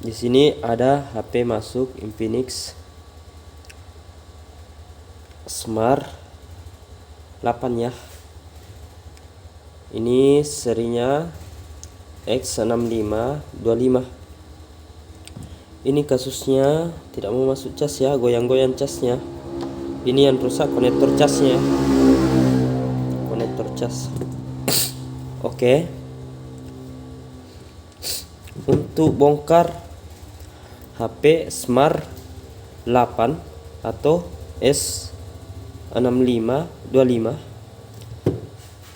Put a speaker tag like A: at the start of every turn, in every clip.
A: Di sini ada HP masuk Infinix Smart 8 ya. Ini serinya X6525. Ini kasusnya tidak mau masuk cas ya, goyang-goyang casnya. Ini yang rusak konektor casnya. Konektor cas. Oke. Untuk bongkar HP Smart 8 atau S6525,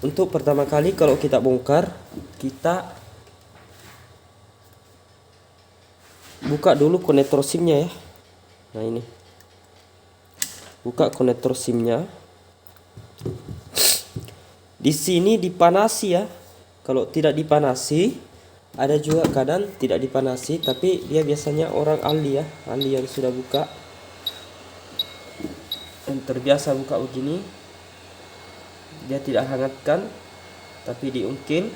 A: untuk pertama kali kalau kita bongkar, kita buka dulu konektor SIM-nya ya. Nah, ini. Buka konektor SIM-nya. Di sini dipanasi ya. Kalau tidak dipanasi, ada juga kadang tidak dipanasi, tapi dia biasanya orang ahli ya, ahli yang sudah buka, yang terbiasa buka begini. Dia tidak hangatkan, tapi diungkil.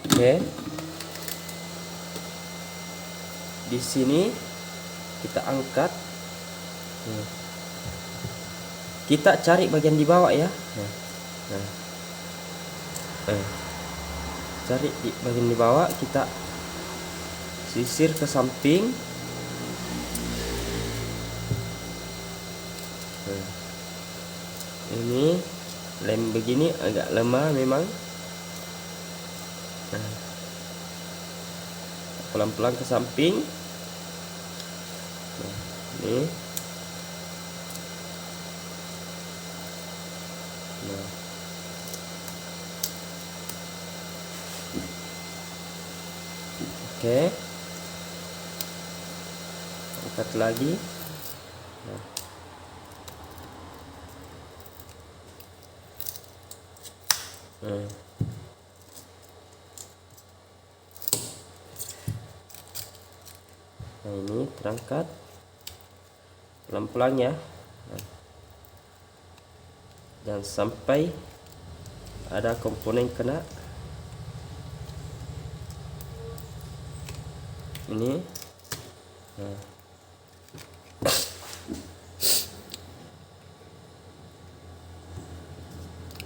A: Oke. Di sini kita angkat. Kita cari bagian di bawah ya. Cari di bagian di bawah, kita sisir ke samping. Ini lem begini agak lemah memang. Pelan-pelan ke samping. Ini. Oke. Angkat lagi. Nah, ini terangkat pelan-pelan ya. Jangan sampai ada komponen kena. Ini.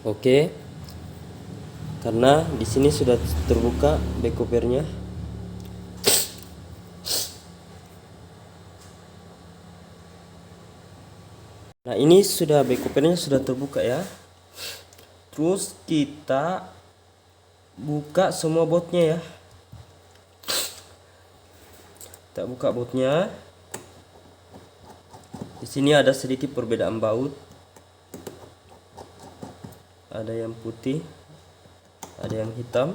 A: Oke. Karena di sini sudah terbuka back covernya. Nah, ini sudah back covernya sudah terbuka ya. Terus kita buka semua bautnya ya. Kita buka bautnya. Di sini ada sedikit perbedaan baut. Ada yang putih, ada yang hitam.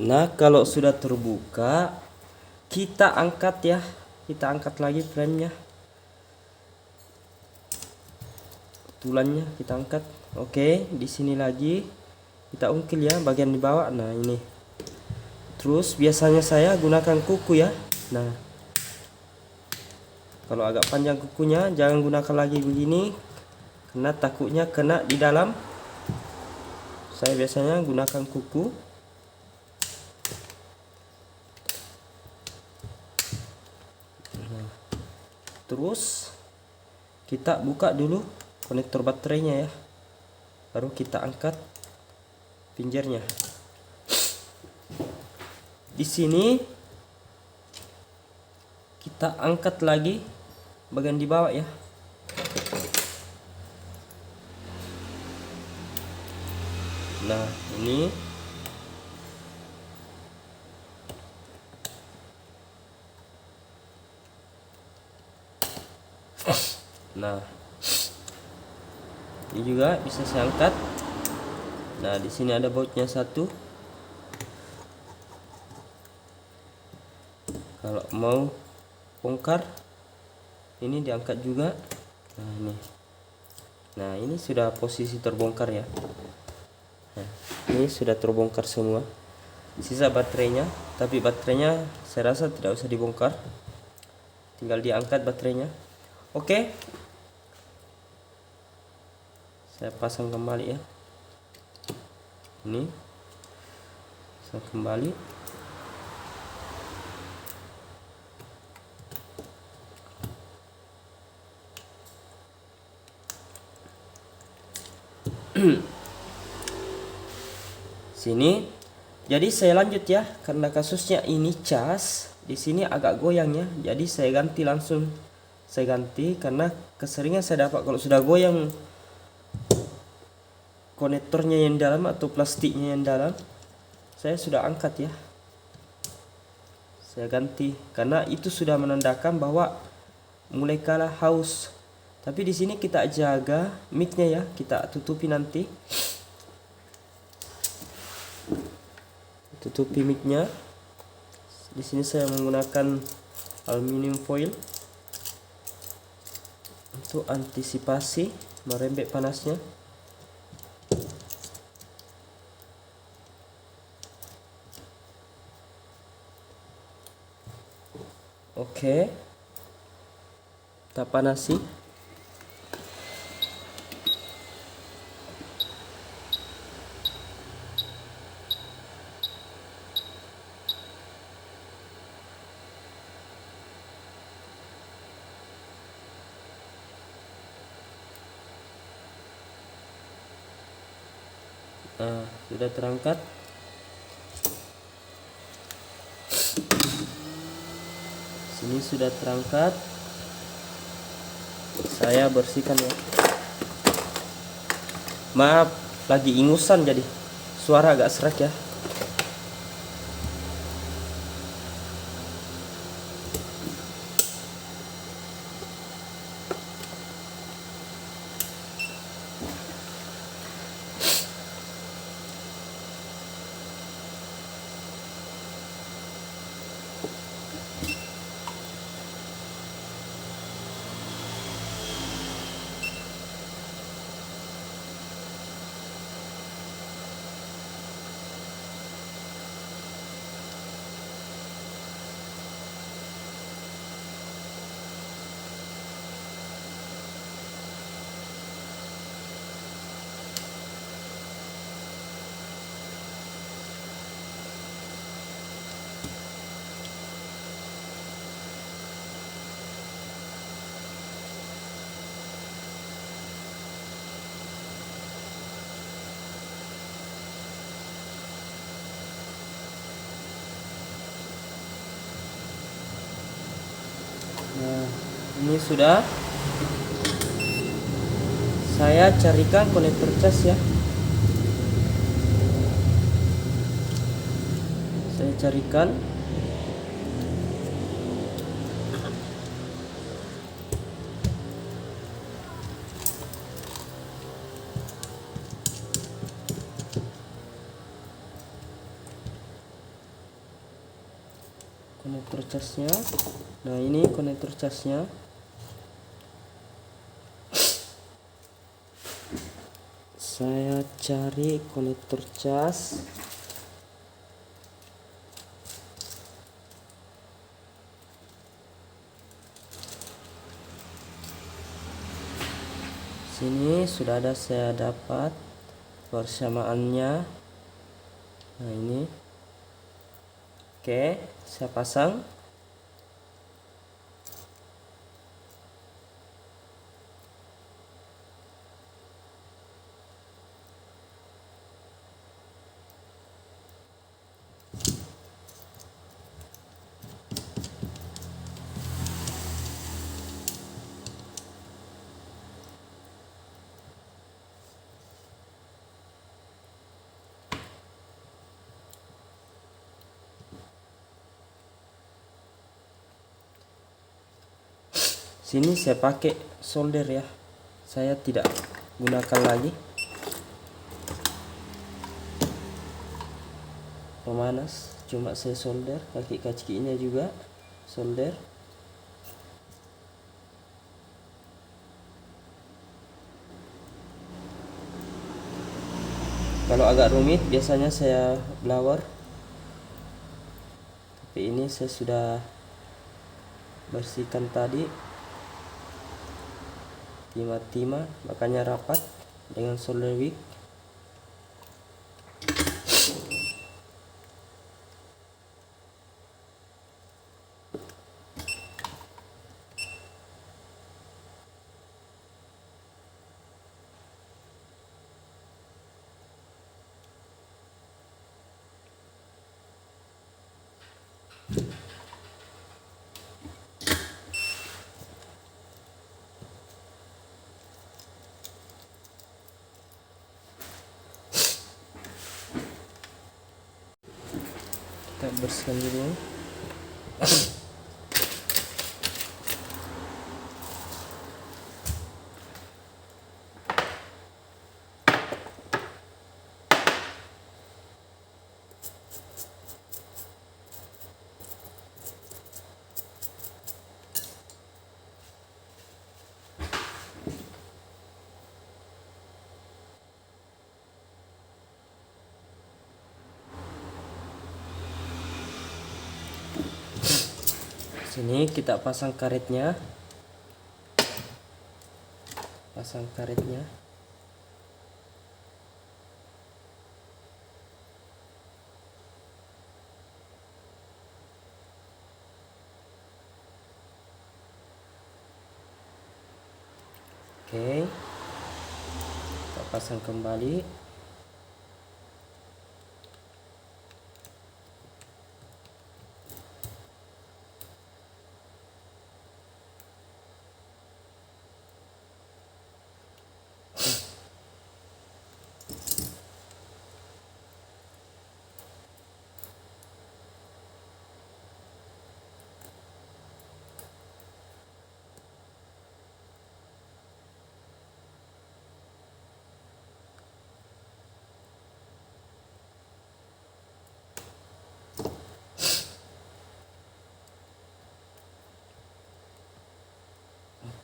A: Nah, kalau sudah terbuka, kita angkat ya. Kita angkat lagi framenya. Tulannya kita angkat. Oke, di sini lagi kita ungkil ya bagian di bawah. Nah, ini. Terus biasanya saya gunakan kuku ya. Nah, kalau agak panjang kukunya jangan gunakan lagi begini, karena takutnya kena di dalam. Saya biasanya gunakan kuku. Terus kita buka dulu konektor baterainya ya, baru kita angkat pinjernya. Di sini kita angkat lagi bagian di bawah ya. Nah, ini nah, ini juga bisa saya angkat. Nah, di sini ada bautnya satu. Kalau mau bongkar, ini diangkat juga. Nah, ini sudah posisi terbongkar ya. Nah, ini sudah terbongkar semua. Sisa baterainya, tapi baterainya saya rasa tidak usah dibongkar. Tinggal diangkat baterainya. Oke. Saya pasang kembali ya. Ini. Pasang kembali. Sini. Jadi saya lanjut ya, karena kasusnya ini cas, di sini agak goyang ya. Jadi saya ganti langsung. Saya ganti karena keseringan saya dapat kalau sudah goyang konektornya yang dalam atau plastiknya yang dalam, saya sudah angkat ya. Saya ganti karena itu sudah menandakan bahwa mulai kalah haus. Tapi di sini kita jaga mic-nya ya, kita tutupi nanti. Tutupi mic-nya. Di sini saya menggunakan aluminium foil untuk antisipasi merembet panasnya. Oke. Kita panasi. Nah, sudah terangkat. Sini sudah terangkat. Saya bersihkan ya. Maaf, lagi ingusan jadi suara agak serak ya. Nah, ini sudah. Saya carikan konektor cas ya. Saya carikan. Konektor casnya. Nah, ini konektor casnya. Saya cari konektor cas. Sini sudah ada, saya dapat persamaannya. Nah, ini. Oke, saya pasang. Sini saya pakai solder ya. Saya tidak gunakan lagi pemanas, cuma saya solder. Kaki kakinya juga solder. Kalau agak rumit biasanya saya blower, tapi ini saya sudah bersihkan tadi timah-timah, makanya rapat dengan solder wick. Kita bersihkan dulu. Sini kita pasang karetnya. Pasang karetnya. Oke. Kita pasang kembali.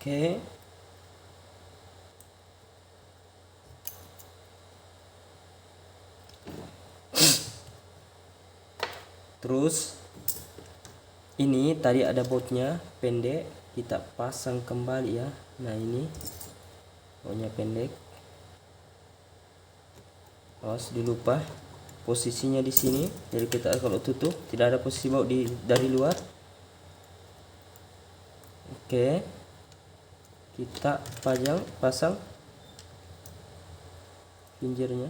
A: Oke. Terus ini tadi ada bautnya pendek, kita pasang kembali ya. Nah, ini bautnya pendek. Awas dilupa posisinya di sini. Jadi kita kalau tutup tidak ada posisi baut dari luar. Oke. Kita pasang pinggirnya.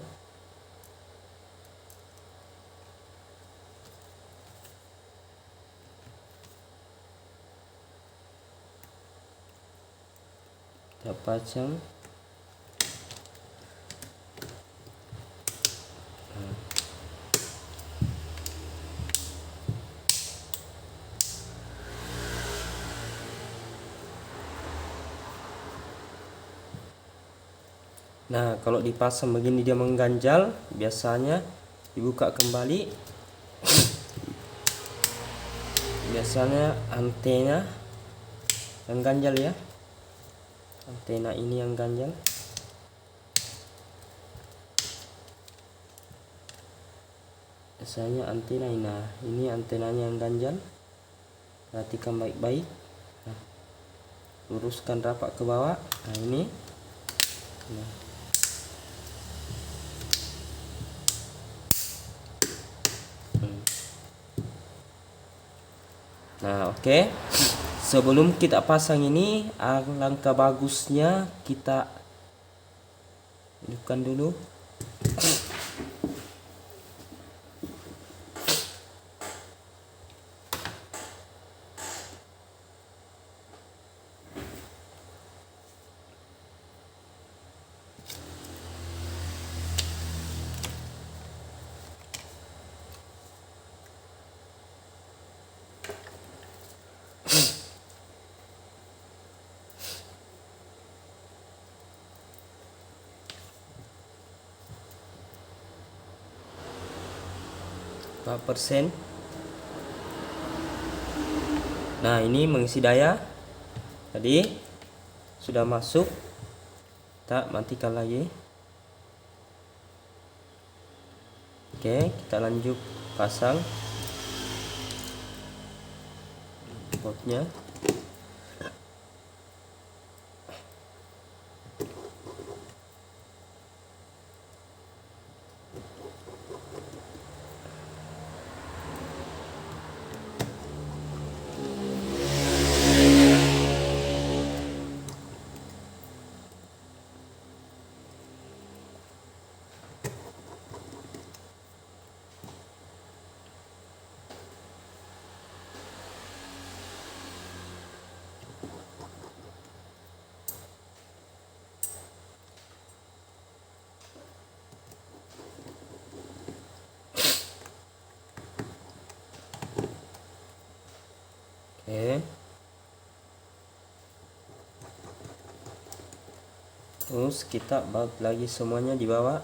A: Kita pasang. Nah, kalau dipasang begini dia mengganjal, biasanya dibuka kembali. Biasanya antena yang ganjal ya. Antena ini yang ganjal. Biasanya antena ini. Nah, ini antenanya yang ganjal. Perhatikan baik-baik. Nah, luruskan rapat ke bawah. Nah, ini. Nah. Nah, oke. Sebelum kita pasang ini, alangkah bagusnya kita hidupkan dulu. 4%. Nah, ini mengisi daya tadi sudah masuk. Kita matikan lagi. Oke, kita lanjut pasang boardnya. Oke. Terus kita balik lagi semuanya di bawah.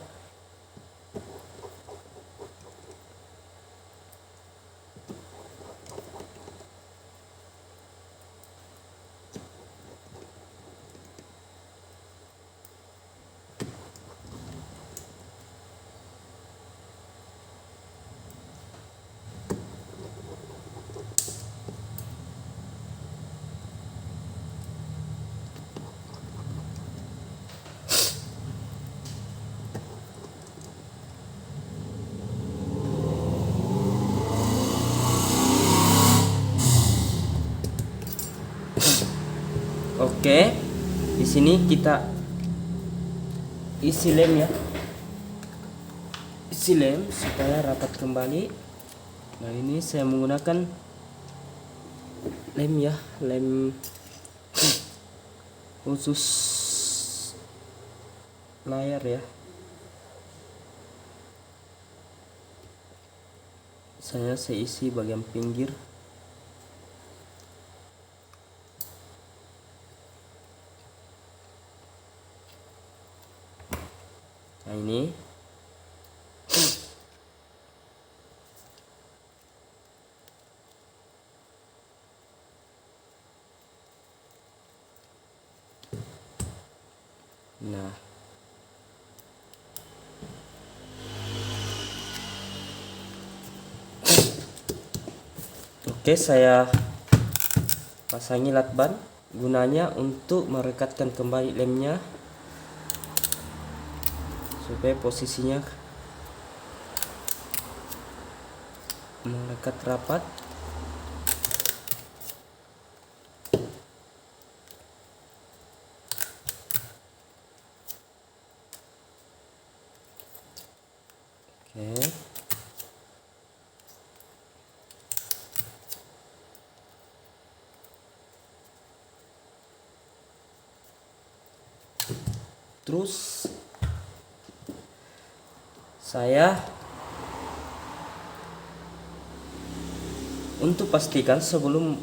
A: Oke, di sini kita isi lem ya, isi lem supaya rapat kembali. Nah, ini saya menggunakan lem ya, lem khusus layar ya. Saya isi bagian pinggir. Nah, ini nah, oke, saya pasangi lakban gunanya untuk merekatkan kembali lemnya supaya posisinya melekat rapat. Oke. Terus saya untuk pastikan sebelum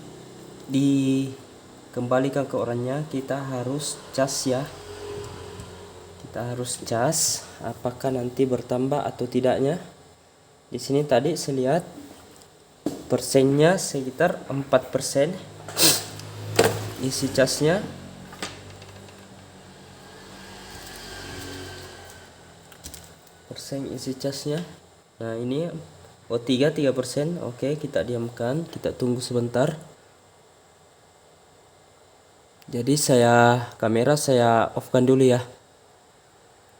A: dikembalikan ke orangnya, kita harus cas ya. Kita harus cas apakah nanti bertambah atau tidaknya. Di sini tadi saya lihat persennya sekitar 4% isi casnya. Persen isi casnya. Nah, ini O3 3%. Oke, kita diamkan, kita tunggu sebentar. Jadi kamera saya off kan dulu ya.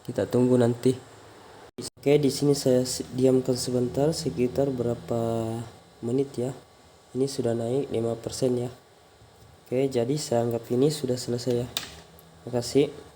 A: Kita tunggu nanti. Oke, di sini saya diamkan sebentar sekitar berapa menit ya. Ini sudah naik 5% ya. Oke, jadi saya anggap ini sudah selesai ya. Terima kasih.